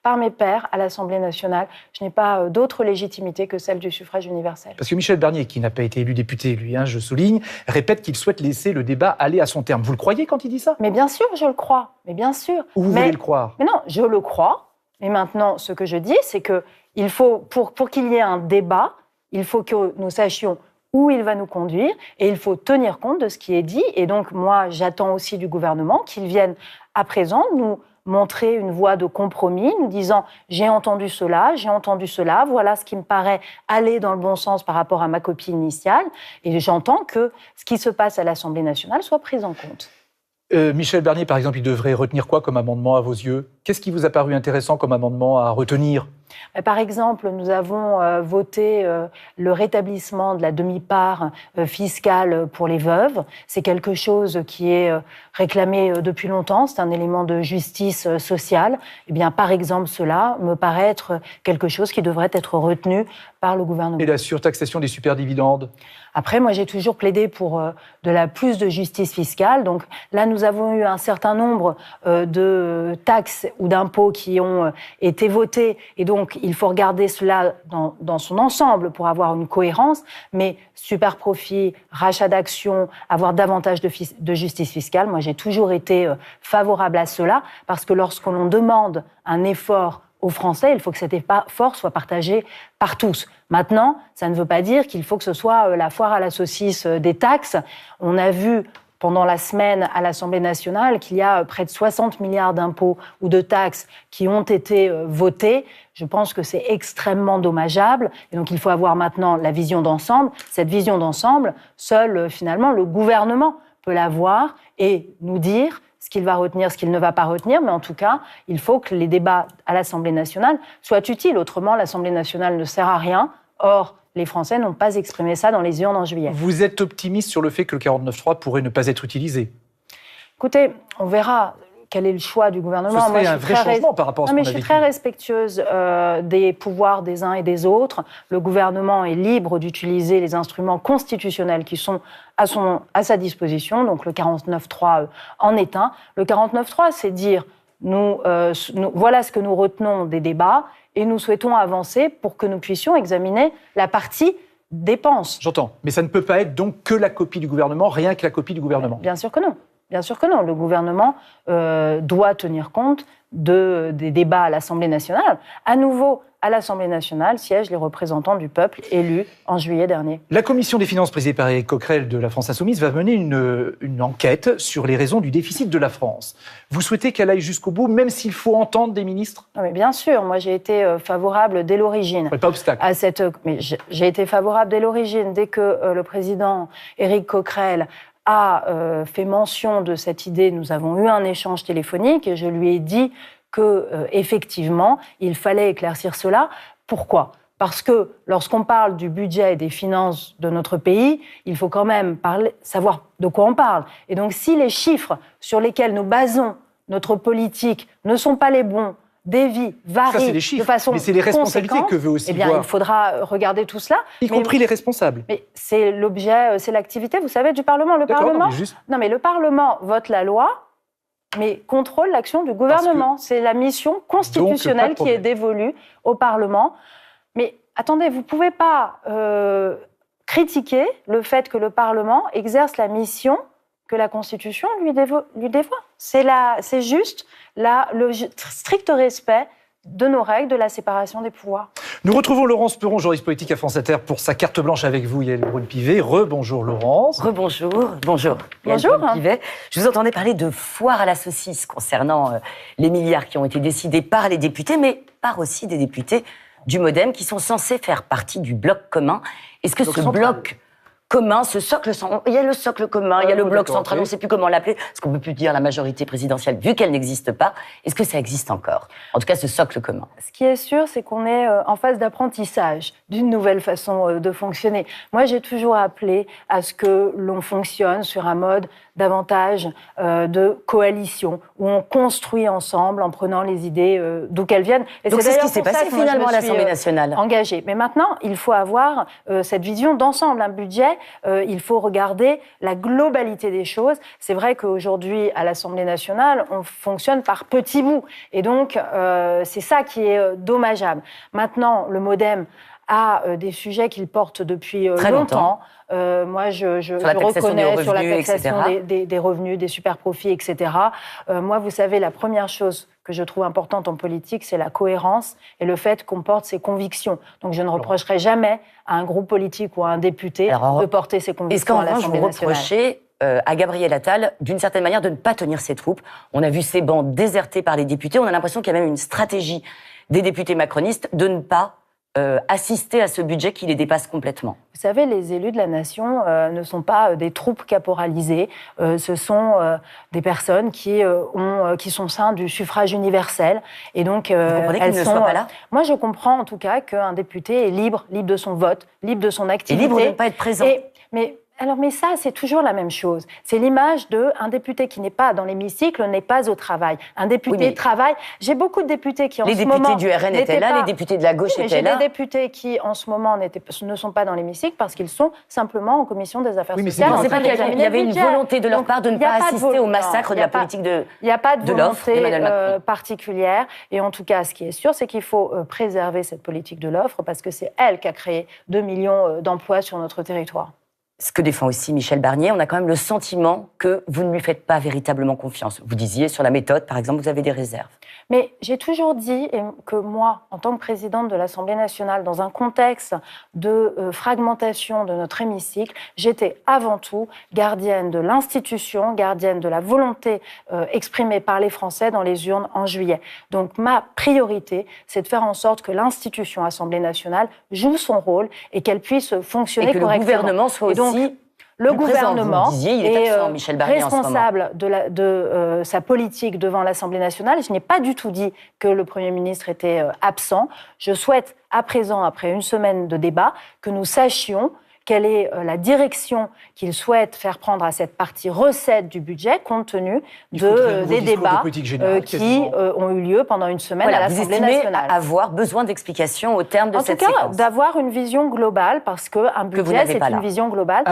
par mes pairs à l'Assemblée nationale. Je n'ai pas d'autre légitimité que celle du suffrage universel. Parce que Michel Barnier, qui n'a pas été élu député, lui, je souligne, répète qu'il souhaite laisser le débat aller à son terme. Vous le croyez quand il dit ça? Mais bien sûr, je le crois. Mais bien sûr. Ou vous voulez le croire? Mais non, je le crois. Mais maintenant, ce que je dis, c'est que il faut, pour qu'il y ait un débat, il faut que nous sachions où il va nous conduire et il faut tenir compte de ce qui est dit. Et donc, moi, j'attends aussi du gouvernement qu'il vienne à présent nous montrer une voie de compromis, nous disant « j'ai entendu cela, voilà ce qui me paraît aller dans le bon sens par rapport à ma copie initiale ». Et j'entends que ce qui se passe à l'Assemblée nationale soit pris en compte. Michel Barnier, par exemple, il devrait retenir quoi comme amendement à vos yeux? Qu'est-ce qui vous a paru intéressant comme amendement à retenir? Par exemple, nous avons voté le rétablissement de la demi-part fiscale pour les veuves. C'est quelque chose qui est réclamé depuis longtemps. C'est un élément de justice sociale. Eh bien, par exemple, cela me paraît être quelque chose qui devrait être retenu par le gouvernement. Et la surtaxation des superdividendes? Après, moi, j'ai toujours plaidé pour plus de justice fiscale. Donc là, nous avons eu un certain nombre de taxes ou d'impôts qui ont été votés. Et donc, il faut regarder cela dans son ensemble pour avoir une cohérence. Mais super profit, rachat d'actions, avoir davantage de justice fiscale, moi, j'ai toujours été favorable à cela. Parce que lorsqu'on demande un effort aux Français, il faut que cet effort soit partagé par tous. Maintenant, ça ne veut pas dire qu'il faut que ce soit la foire à la saucisse des taxes. On a vu pendant la semaine à l'Assemblée nationale qu'il y a près de 60 milliards d'impôts ou de taxes qui ont été votés. Je pense que c'est extrêmement dommageable. Et donc, il faut avoir maintenant la vision d'ensemble. Cette vision d'ensemble, seul, finalement, le gouvernement peut l'avoir et nous dire ce qu'il va retenir, ce qu'il ne va pas retenir, mais en tout cas, il faut que les débats à l'Assemblée nationale soient utiles. Autrement, l'Assemblée nationale ne sert à rien. Or, les Français n'ont pas exprimé ça dans les urnes en juillet. Vous êtes optimiste sur le fait que le 49.3 pourrait ne pas être utilisé? Écoutez, on verra quel est le choix du gouvernement. Ce serait un vrai changement par rapport à ce qu'on a vécu. Je suis très respectueuse des pouvoirs des uns et des autres. Le gouvernement est libre d'utiliser les instruments constitutionnels qui sont à sa disposition. Donc le 49.3 en est un. Le 49.3, c'est dire voilà ce que nous retenons des débats et nous souhaitons avancer pour que nous puissions examiner la partie dépenses. J'entends, mais ça ne peut pas être donc que la copie du gouvernement, rien que la copie du gouvernement. Bien sûr que non. Bien sûr que non. Le gouvernement doit tenir compte des débats à l'Assemblée nationale. À nouveau, à l'Assemblée nationale siègent les représentants du peuple élus en juillet dernier. La commission des finances présidée par Éric Coquerel de la France Insoumise va mener une enquête sur les raisons du déficit de la France. Vous souhaitez qu'elle aille jusqu'au bout, même s'il faut entendre des ministres ? Non, mais bien sûr, moi j'ai été favorable dès l'origine. Pas obstacle. Mais j'ai été favorable dès l'origine, dès que le président Éric Coquerel a fait mention de cette idée. Nous avons eu un échange téléphonique et je lui ai dit que effectivement, il fallait éclaircir cela. Pourquoi ? Parce que lorsqu'on parle du budget et des finances de notre pays, il faut quand même savoir de quoi on parle. Et donc, si les chiffres sur lesquels nous basons notre politique ne sont pas les bons, dévient, varient de façon mais c'est les responsabilités que veut aussi voir. Il faudra regarder tout cela. Y compris les responsables. Mais c'est l'objet, c'est l'activité, vous savez, du Parlement. Le Parlement, le Parlement vote la loi, mais contrôle l'action du gouvernement. C'est la mission constitutionnelle qui est dévolue au Parlement. Mais attendez, vous ne pouvez pas critiquer le fait que le Parlement exerce la mission que la Constitution lui dévoie. C'est juste le strict respect de nos règles de la séparation des pouvoirs. Nous retrouvons Laurence Perron, juriste politique à France Inter, pour sa carte blanche avec vous, Yaël Braun-Pivet. Rebonjour Laurence. Rebonjour. Bonjour. Bonjour. Je vous entendais parler de foire à la saucisse concernant les milliards qui ont été décidés par les députés, mais par aussi des députés du MoDem qui sont censés faire partie du bloc commun. Est-ce que ce bloc commun, ce socle, il y a le socle commun, il y a le bloc central, on ne sait plus comment l'appeler, parce qu'on ne peut plus dire la majorité présidentielle, vu qu'elle n'existe pas. Est-ce que ça existe encore ? En tout cas, ce socle commun. Ce qui est sûr, c'est qu'on est en phase d'apprentissage d'une nouvelle façon de fonctionner. Moi, j'ai toujours appelé à ce que l'on fonctionne sur un mode davantage de coalition, où on construit ensemble en prenant les idées d'où qu'elles viennent. Et donc c'est ce qui s'est passé finalement à l'Assemblée nationale. Engagée. Mais maintenant, il faut avoir cette vision d'ensemble. Un budget, il faut regarder la globalité des choses. C'est vrai qu'aujourd'hui, à l'Assemblée nationale, on fonctionne par petits bouts. Et donc, c'est ça qui est dommageable. Maintenant, le MoDem a des sujets qu'il porte depuis longtemps. Moi, je reconnais sur la taxation des revenus, des super-profits, etc. Moi, vous savez, la première chose que je trouve importante en politique, c'est la cohérence et le fait qu'on porte ses convictions. Donc, je ne reprocherai jamais à un groupe politique ou à un député de porter ses convictions à l'Assemblée nationale. Est-ce qu'en revanche, vous reprochez à Gabriel Attal, d'une certaine manière, de ne pas tenir ses troupes ? On a vu ces bancs désertés par les députés. On a l'impression qu'il y a même une stratégie des députés macronistes de ne pas assister à ce budget qui les dépasse complètement. Vous savez, les élus de la nation ne sont pas des troupes caporalisées, ce sont des personnes qui sont au sein du suffrage universel. Et donc, elles ne soient pas là ? Moi, je comprends en tout cas qu'un député est libre de son vote, libre de son activité. Et libre de ne pas être présent. Mais ça, c'est toujours la même chose. C'est l'image d'un député qui n'est pas dans l'hémicycle, n'est pas au travail. Un député travaille. J'ai beaucoup de députés qui, en ce moment... Les députés du RN étaient là, les députés de la gauche étaient là. J'ai des députés qui, en ce moment, ne sont pas dans l'hémicycle parce qu'ils sont simplement en commission des affaires sociales. C'est pas qu'il y avait une volonté de leur part de ne pas assister au massacre de la politique de l'offre. Il n'y a pas de volonté particulière. Et en tout cas, ce qui est sûr, c'est qu'il faut préserver cette politique de l'offre parce que c'est elle qui a créé 2 millions d'emplois sur notre territoire. Ce que défend aussi Michel Barnier, on a quand même le sentiment que vous ne lui faites pas véritablement confiance. Vous disiez, sur la méthode, par exemple, vous avez des réserves. Mais j'ai toujours dit que moi, en tant que présidente de l'Assemblée nationale, dans un contexte de fragmentation de notre hémicycle, j'étais avant tout gardienne de l'institution, gardienne de la volonté exprimée par les Français dans les urnes en juillet. Donc ma priorité, c'est de faire en sorte que l'institution Assemblée nationale joue son rôle et qu'elle puisse fonctionner correctement. Et que le gouvernement soit aussi... Le gouvernement est responsable de sa politique devant l'Assemblée nationale. Je n'ai pas du tout dit que le Premier ministre était absent. Je souhaite, à présent, après une semaine de débat, que nous sachions quelle est la direction qu'il souhaite faire prendre à cette partie recette du budget, compte tenu des débats qui ont eu lieu pendant une semaine à l'Assemblée nationale. Avoir besoin d'explications au terme de cette séquence. En tout cas, d'avoir une vision globale, parce qu'un budget, c'est une vision globale.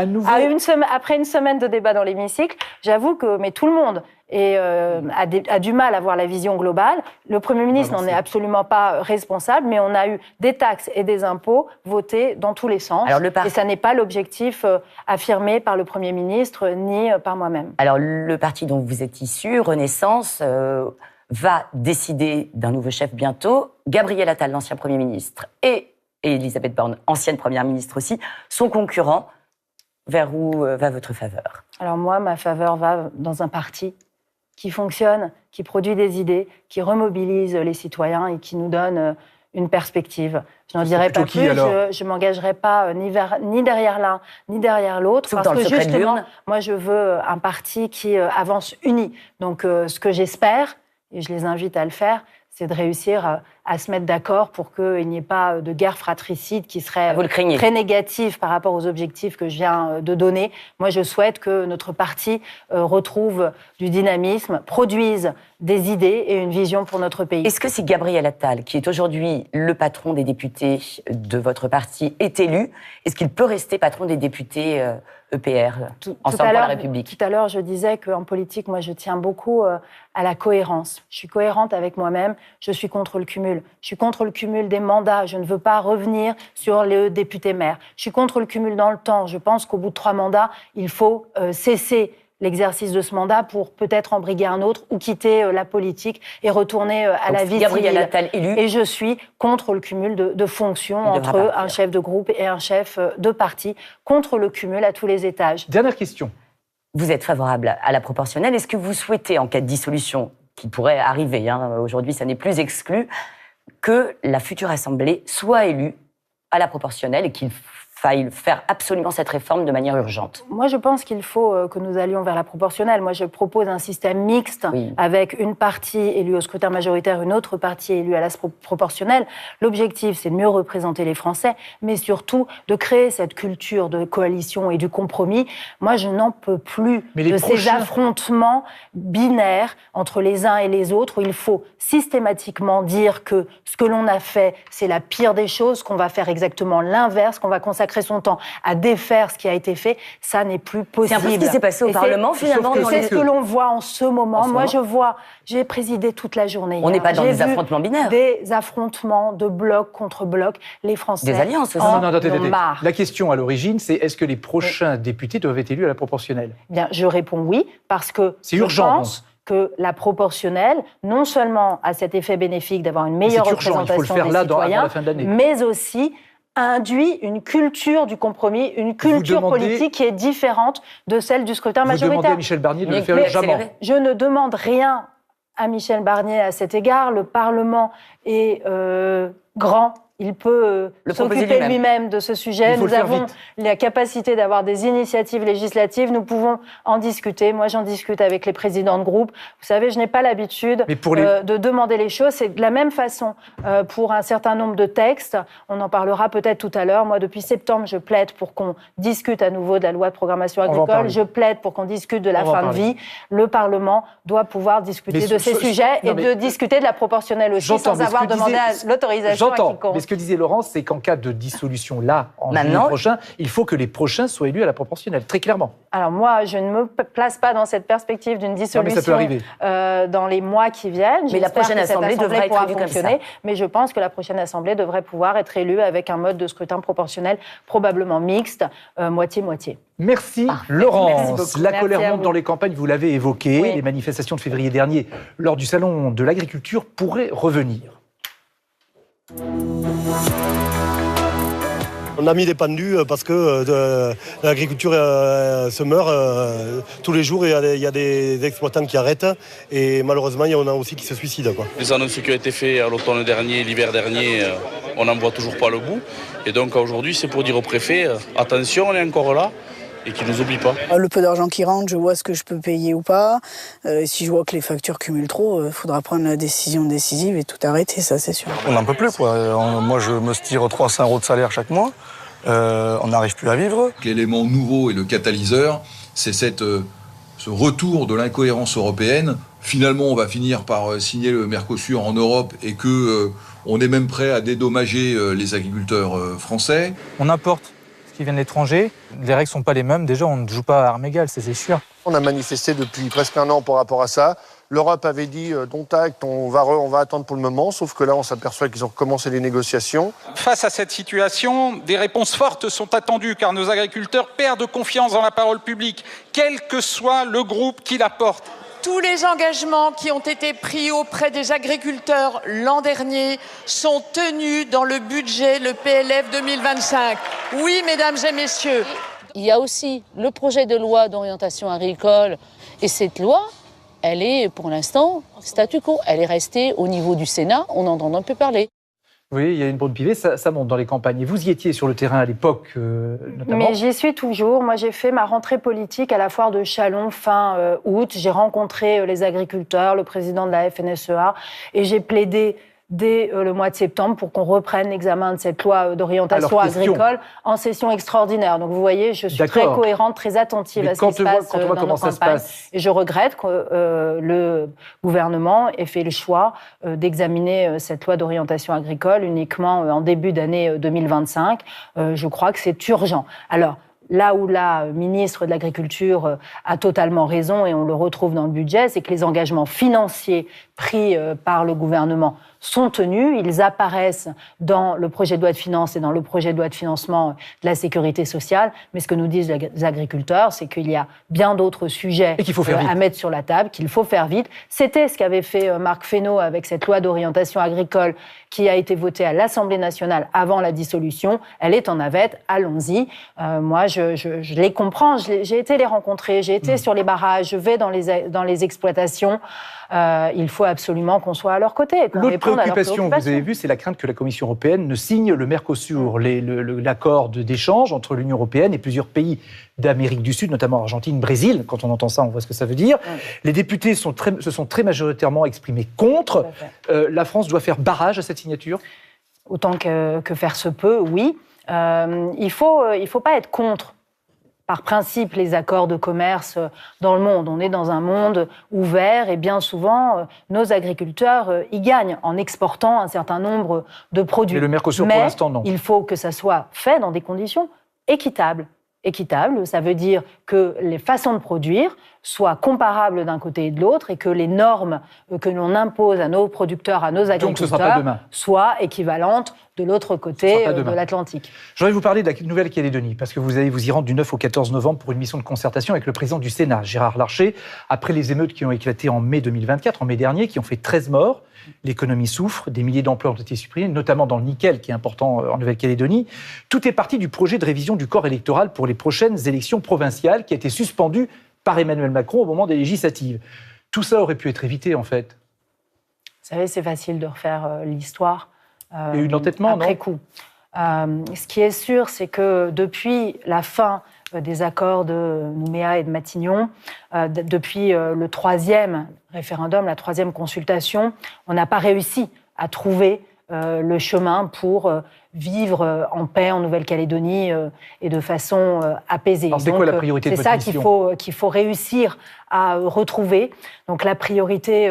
Après une semaine de débat dans l'hémicycle, j'avoue que tout le monde a du mal à voir la vision globale. Le Premier ministre n'en est absolument pas responsable, mais on a eu des taxes et des impôts votés dans tous les sens. Et ça n'est pas l'objectif affirmé par le Premier ministre ni par moi-même. Alors, le parti dont vous êtes issu, Renaissance, va décider d'un nouveau chef bientôt. Gabriel Attal, l'ancien Premier ministre, et Elisabeth Borne, ancienne Première ministre aussi, sont concurrents. Vers où va votre faveur? Alors moi, ma faveur va dans un parti qui fonctionne, qui produit des idées, qui remobilise les citoyens et qui nous donne une perspective. Je n'en dirai pas plus, je ne m'engagerai pas ni derrière l'un, ni derrière l'autre, parce que justement, moi je veux un parti qui avance uni. Donc ce que j'espère, et je les invite à le faire, c'est de réussir à se mettre d'accord pour qu'il n'y ait pas de guerre fratricide qui serait très négative par rapport aux objectifs que je viens de donner. Moi, je souhaite que notre parti retrouve du dynamisme, produise des idées et une vision pour notre pays. Est-ce que si Gabriel Attal, qui est aujourd'hui le patron des députés de votre parti, est élu, est-ce qu'il peut rester patron des députés EPR, Ensemble pour la République? Tout à l'heure, je disais qu'en politique, moi, je tiens beaucoup à la cohérence. Je suis cohérente avec moi-même, je suis contre le cumul. Je suis contre le cumul des mandats. Je ne veux pas revenir sur les députés maires. Je suis contre le cumul dans le temps. Je pense qu'au bout de 3 mandats, il faut cesser l'exercice de ce mandat pour peut-être en briguer un autre ou quitter la politique et retourner à la vie Gabriel civile. Attal élu. Et je suis contre le cumul de fonctions entre un chef de groupe et un chef de parti, contre le cumul à tous les étages. Dernière question. Vous êtes favorable à la proportionnelle. Est-ce que vous souhaitez, en cas de dissolution, qui pourrait arriver, aujourd'hui ça n'est plus exclu, que la future Assemblée soit élue à la proportionnelle et qu'il faille faire absolument cette réforme de manière urgente? Moi, je pense qu'il faut que nous allions vers la proportionnelle. Moi, je propose un système mixte avec une partie élue au scrutin majoritaire, une autre partie élue à la proportionnelle. L'objectif, c'est de mieux représenter les Français, mais surtout de créer cette culture de coalition et du compromis. Moi, je n'en peux plus de ces affrontements binaires entre les uns et les autres, où il faut systématiquement dire que ce que l'on a fait, c'est la pire des choses, qu'on va faire exactement l'inverse, qu'on va consacrer son temps à défaire ce qui a été fait. Ça n'est plus possible. C'est un peu ce qui s'est passé au Parlement, finalement. C'est ce que l'on voit en ce moment. Moi, j'ai présidé toute la journée. On n'est pas dans des affrontements binaires. Des affrontements de bloc contre bloc. Les Français des alliances aussi. en ont marre. La question à l'origine, c'est est-ce que les prochains députés doivent être élus à la proportionnelle? Bien, je réponds oui, parce que c'est urgent. Je pense que la proportionnelle, non seulement a cet effet bénéfique d'avoir une meilleure représentation des citoyens, avant la fin de l'année, mais aussi induit une culture du compromis, une culture politique qui est différente de celle du scrutin majoritaire. Vous demandez à Michel Barnier de le faire urgemment. Je ne demande rien à Michel Barnier à cet égard. Le Parlement est grand. Il peut s'occuper lui-même de ce sujet. Nous avons la capacité d'avoir des initiatives législatives. Nous pouvons en discuter. Moi, j'en discute avec les présidents de groupe. Vous savez, je n'ai pas l'habitude de demander les choses. C'est de la même façon pour un certain nombre de textes. On en parlera peut-être tout à l'heure. Moi, depuis septembre, je plaide pour qu'on discute à nouveau de la loi de programmation agricole. Je plaide pour qu'on discute de la fin de vie. Le Parlement doit pouvoir discuter de ces sujets et de discuter de la proportionnelle aussi sans avoir demandé l'autorisation à quiconque. Ce que disait Laurence, c'est qu'en cas de dissolution, là, en juillet prochain, il faut que les prochains soient élus à la proportionnelle, très clairement. Alors moi, je ne me place pas dans cette perspective d'une dissolution dans les mois qui viennent. Mais la prochaine Assemblée devrait être élue comme ça. Mais je pense que la prochaine Assemblée devrait pouvoir être élue avec un mode de scrutin proportionnel probablement mixte, moitié-moitié. Merci Laurence. La colère monte dans les campagnes, vous l'avez évoqué. Les manifestations de février dernier lors du Salon de l'agriculture pourraient revenir. On a mis des pendus parce que l'agriculture se meurt. Tous les jours, il y a des exploitants qui arrêtent et malheureusement, il y en a aussi qui se suicident. Les annonces qui ont été faites à l'automne dernier, l'hiver dernier, on n'en voit toujours pas le bout. Et donc aujourd'hui, c'est pour dire au préfet, attention, on est encore là. Et qui ne nous oublie pas. Le peu d'argent qui rentre, je vois ce que je peux payer ou pas. Si je vois que les factures cumulent trop, il faudra prendre la décision décisive et tout arrêter, ça c'est sûr. On n'en peut plus, quoi. Moi, je me tire 300 € de salaire chaque mois. On n'arrive plus à vivre. L'élément nouveau et le catalyseur, c'est ce retour de l'incohérence européenne. Finalement, on va finir par signer le Mercosur en Europe et qu'on est même prêt à dédommager les agriculteurs français. On importe qui viennent de l'étranger. Les règles ne sont pas les mêmes. Déjà, on ne joue pas à armes égales, c'est sûr. On a manifesté depuis presque un an par rapport à ça. L'Europe avait dit ton tact, on va attendre pour le moment, sauf que là, on s'aperçoit qu'ils ont recommencé les négociations. Face à cette situation, des réponses fortes sont attendues car nos agriculteurs perdent confiance dans la parole publique, quel que soit le groupe qui la porte. Tous les engagements qui ont été pris auprès des agriculteurs l'an dernier sont tenus dans le budget, le PLF 2025. Oui, mesdames et messieurs. Il y a aussi le projet de loi d'orientation agricole et cette loi, elle est pour l'instant statu quo. Elle est restée au niveau du Sénat, on n'entend plus parler. Oui, il y a une bonne pivée, ça monte dans les campagnes. Et vous y étiez sur le terrain à l'époque, notamment. Mais j'y suis toujours. Moi, j'ai fait ma rentrée politique à la foire de Châlons fin août. J'ai rencontré les agriculteurs, le président de la FNSEA, et j'ai plaidé dès le mois de septembre pour qu'on reprenne l'examen de cette loi d'orientation agricole en session extraordinaire. Donc vous voyez, je suis très cohérente, très attentive à ce qui se passe dans nos campagnes. Et je regrette que le gouvernement ait fait le choix d'examiner cette loi d'orientation agricole uniquement en début d'année 2025. Je crois que c'est urgent. Alors, là où la ministre de l'Agriculture a totalement raison, et on le retrouve dans le budget, c'est que les engagements financiers pris par le gouvernement sont tenus. Ils apparaissent dans le projet de loi de finances et dans le projet de loi de financement de la sécurité sociale. Mais ce que nous disent les agriculteurs, c'est qu'il y a bien d'autres sujets à mettre sur la table, qu'il faut faire vite. C'était ce qu'avait fait Marc Fesneau avec cette loi d'orientation agricole qui a été votée à l'Assemblée nationale avant la dissolution. Elle est en navette, allons-y. Moi, je les comprends, j'ai été les rencontrer, j'ai été sur les barrages, je vais dans les exploitations. Il faut absolument qu'on soit à leur côté. L'autre préoccupation, vous avez vu, c'est la crainte que la Commission européenne ne signe le Mercosur, l'accord d'échange entre l'Union européenne et plusieurs pays d'Amérique du Sud, notamment Argentine, Brésil. Quand on entend ça, on voit ce que ça veut dire. Les députés se sont très majoritairement exprimés contre. La France doit faire barrage à cette signature ? Autant que faire se peut, oui. Il faut pas être contre, par principe, les accords de commerce dans le monde. On est dans un monde ouvert et bien souvent, nos agriculteurs y gagnent en exportant un certain nombre de produits. Mais le Mercosur, pour l'instant, non. Il faut que ça soit fait dans des conditions équitables. Équitable, ça veut dire que les façons de produire soient comparables d'un côté et de l'autre et que les normes que l'on impose à nos producteurs, à nos agriculteurs, soient équivalentes de l'autre côté de l'Atlantique. J'aurais vous parler de la Nouvelle-Calédonie, parce que vous allez vous y rendre du 9 au 14 novembre pour une mission de concertation avec le président du Sénat, Gérard Larcher, après les émeutes qui ont éclaté en mai 2024, en mai dernier, qui ont fait 13 morts. L'économie souffre, des milliers d'emplois ont été supprimés, notamment dans le nickel, qui est important en Nouvelle-Calédonie. Tout est parti du projet de révision du corps électoral pour les prochaines élections provinciales, qui a été suspendu par Emmanuel Macron au moment des législatives. Tout ça aurait pu être évité, en fait. Vous savez, c'est facile de refaire l'histoire Il y a eu l'entêtement, après coup. Ce qui est sûr, c'est que depuis la fin des accords de Nouméa et de Matignon, depuis le 3e référendum, la 3e consultation, on n'a pas réussi à trouver le chemin pour vivre en paix en Nouvelle-Calédonie et de façon apaisée. Alors, c'est quoi la priorité de votre mission ? C'est ça qu'il faut réussir à retrouver. Donc la priorité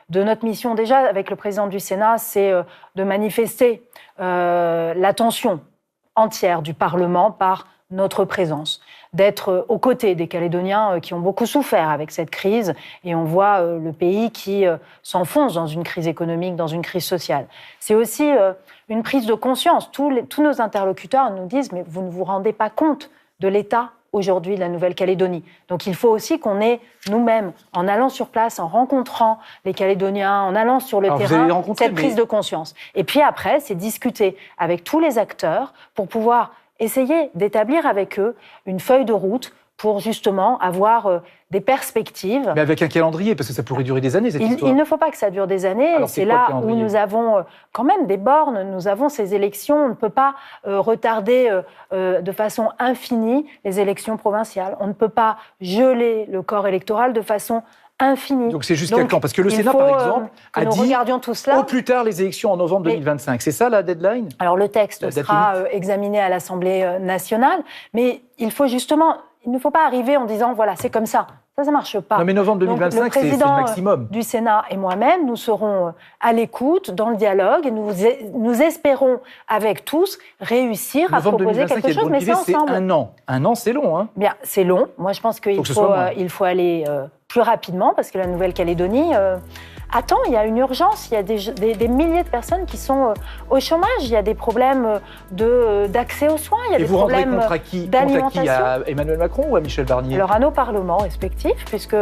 de notre mission, déjà avec le président du Sénat, c'est de manifester l'attention entière du Parlement par notre présence, d'être aux côtés des Calédoniens qui ont beaucoup souffert avec cette crise, et on voit le pays qui s'enfonce dans une crise économique, dans une crise sociale. C'est aussi une prise de conscience. Tous nos interlocuteurs nous disent « mais vous ne vous rendez pas compte de l'état aujourd'hui de la Nouvelle-Calédonie ». Donc il faut aussi qu'on ait nous-mêmes, en allant sur place, en rencontrant les Calédoniens, en allant sur le terrain, cette prise de conscience. Et puis après, c'est discuter avec tous les acteurs pour pouvoir essayer d'établir avec eux une feuille de route pour justement avoir des perspectives. Mais avec un calendrier, parce que ça pourrait durer des années, cette histoire. Il ne faut pas que ça dure des années. Alors, c'est là où nous avons quand même des bornes, nous avons ces élections. On ne peut pas retarder de façon infinie les élections provinciales. On ne peut pas geler le corps électoral de façon infinie. Donc c'est jusqu'à quand ? Parce que le Sénat, par exemple, a dit tout cela. Au plus tard les élections en novembre 2025. C'est ça la deadline ? Alors le texte sera examiné à l'Assemblée nationale, mais il faut justement, il ne faut pas arriver en disant voilà, c'est comme ça. Ça marche pas. Non, mais novembre 2025, Donc, c'est le président maximum. du Sénat et moi-même, nous serons à l'écoute, dans le dialogue, et nous espérons, avec tous, réussir à proposer quelque chose, mais c'est ensemble. C'est un an. Un an, c'est long. Hein. Bien, c'est long. Moi, je pense qu'il faut aller plus rapidement, parce que la Nouvelle-Calédonie attend. Il y a une urgence. Il y a des milliers de personnes qui sont au chômage. Il y a des problèmes d'accès aux soins. Il y a des problèmes d'alimentation. Contre qui, à Emmanuel Macron ou à Michel Barnier? Alors, à nos parlements respectifs, puisque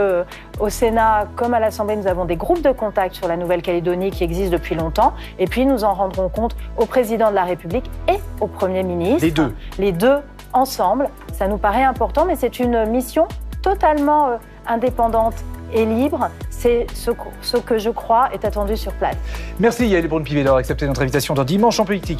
au Sénat, comme à l'Assemblée, nous avons des groupes de contact sur la Nouvelle-Calédonie qui existent depuis longtemps. Et puis, nous en rendrons compte au président de la République et au Premier ministre. Les deux. Les deux ensemble. Ça nous paraît important, mais c'est une mission totalement indépendante et libre. C'est ce que je crois est attendu sur place. Merci Yaël Braun-Pivet d'avoir accepté notre invitation dans Dimanche en politique.